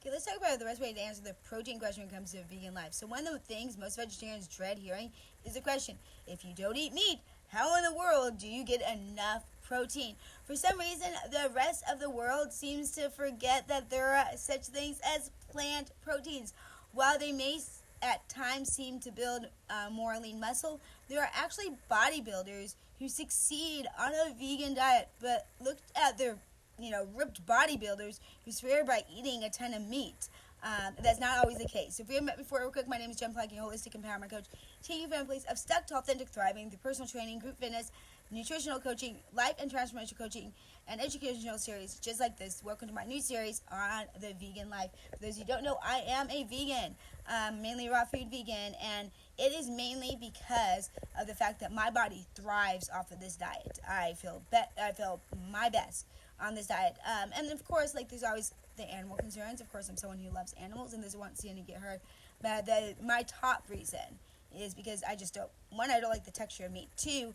Okay, let's talk about the best way to answer the protein question when it comes to vegan life. So one of the things most vegetarians dread hearing is the question, if you don't eat meat, how in the world do you get enough protein? For some reason, the rest of the world seems to forget that there are such things as plant proteins. While they may at times seem to build more lean muscle, there are actually bodybuilders who succeed on a vegan diet, but look at their ripped bodybuilders who swear by eating a ton of meat. That's not always the case. So if we haven't met before, real quick, my name is Jen Plunkett, holistic empowerment coach, taking you from a place of stuck to authentic thriving through personal training, group fitness, nutritional coaching, life and transformational coaching, and educational series just like this. Welcome to my new series on the vegan life. For those who don't know, I am a vegan, mainly raw food vegan, and it is mainly because of the fact that my body thrives off of this diet. I feel my best on this diet, and of course, like, there's always the animal concerns. Of course, I'm someone who loves animals and doesn't want to see any get hurt. But my top reason is because I just don't. One, I don't like the texture of meat. Two,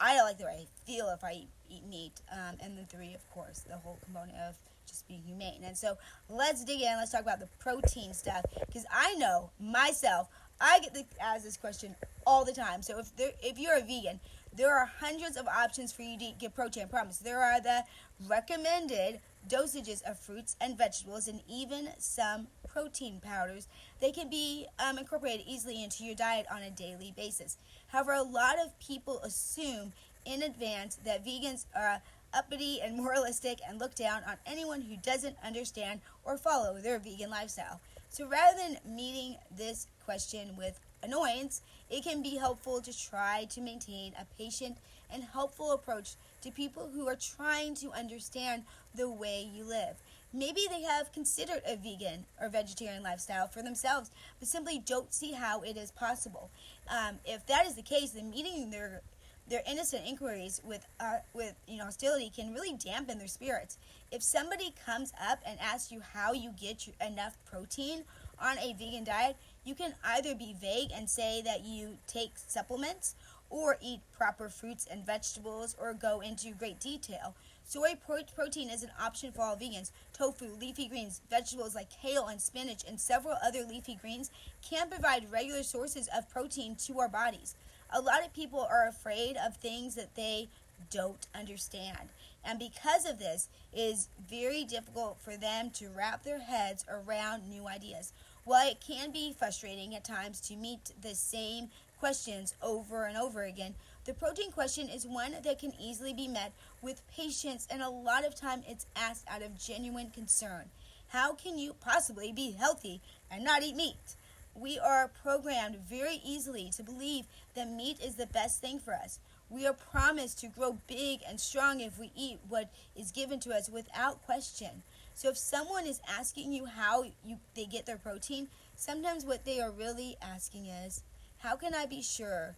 I don't like the way I feel if I eat meat. And then three, of course, the whole component of just being humane. And so let's dig in. Let's talk about the protein stuff, because I know myself, I get asked this question all the time. So if you're a vegan, there are hundreds of options for you to get protein. I promise. There are the recommended dosages of fruits and vegetables, and even some protein powders. They can be incorporated easily into your diet on a daily basis. However, a lot of people assume in advance that vegans are uppity and moralistic and look down on anyone who doesn't understand or follow their vegan lifestyle. So rather than meeting this question with annoyance, it can be helpful to try to maintain a patient and helpful approach to people who are trying to understand the way you live. Maybe they have considered a vegan or vegetarian lifestyle for themselves, but simply don't see how it is possible. If that is the case, then meeting their innocent inquiries with hostility can really dampen their spirits. If somebody comes up and asks you how you get enough protein on a vegan diet, you can either be vague and say that you take supplements, or eat proper fruits and vegetables, or go into great detail. Soy protein is an option for all vegans. Tofu, leafy greens, vegetables like kale and spinach, and several other leafy greens can provide regular sources of protein to our bodies. A lot of people are afraid of things that they don't understand. And because of this, it is very difficult for them to wrap their heads around new ideas. While it can be frustrating at times to meet the same questions over and over again, the protein question is one that can easily be met with patience, and a lot of time it's asked out of genuine concern. How can you possibly be healthy and not eat meat? We are programmed very easily to believe that meat is the best thing for us. We are promised to grow big and strong if we eat what is given to us without question. So if someone is asking you how they get their protein, sometimes what they are really asking is, how can I be sure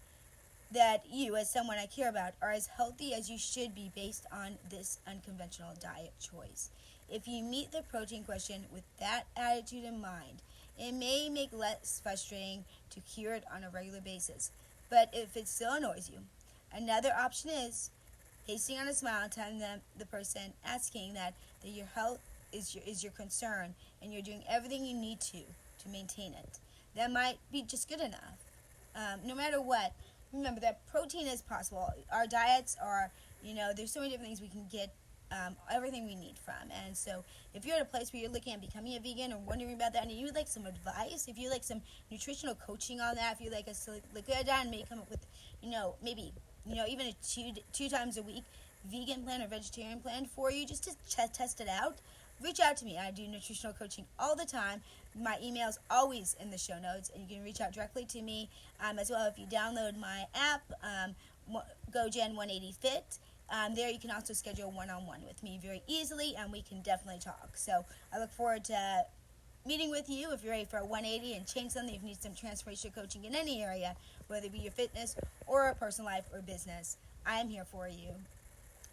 that you, as someone I care about, are as healthy as you should be based on this unconventional diet choice? If you meet the protein question with that attitude in mind, it may make less frustrating to hear it on a regular basis. But if it still annoys you, another option is pasting on a smile and telling the person asking that your health is your concern, and you're doing everything you need to maintain it. That might be just good enough. No matter what, remember that protein is possible. Our diets are, there's so many different things we can get everything we need from. And so if you're at a place where you're looking at becoming a vegan or wondering about that, and you would like some advice, if you like some nutritional coaching on that, if you'd like us to look at that and maybe come up with, maybe, even a two times a week vegan plan or vegetarian plan for you, just to test it out, reach out to me. I do nutritional coaching all the time. My email is always in the show notes, and you can reach out directly to me as well if you download my app, GoGen180Fit. There you can also schedule one-on-one with me very easily, and we can definitely talk. So I look forward to meeting with you if you're ready for a 180 and change something, if you need some transformation coaching in any area, whether it be your fitness or personal life or business. I am here for you.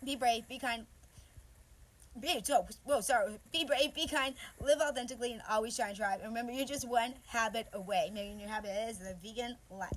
Be brave, be kind. Be brave, be kind, live authentically, and always try and thrive. And remember, you're just one habit away. Maybe your habit is the vegan life.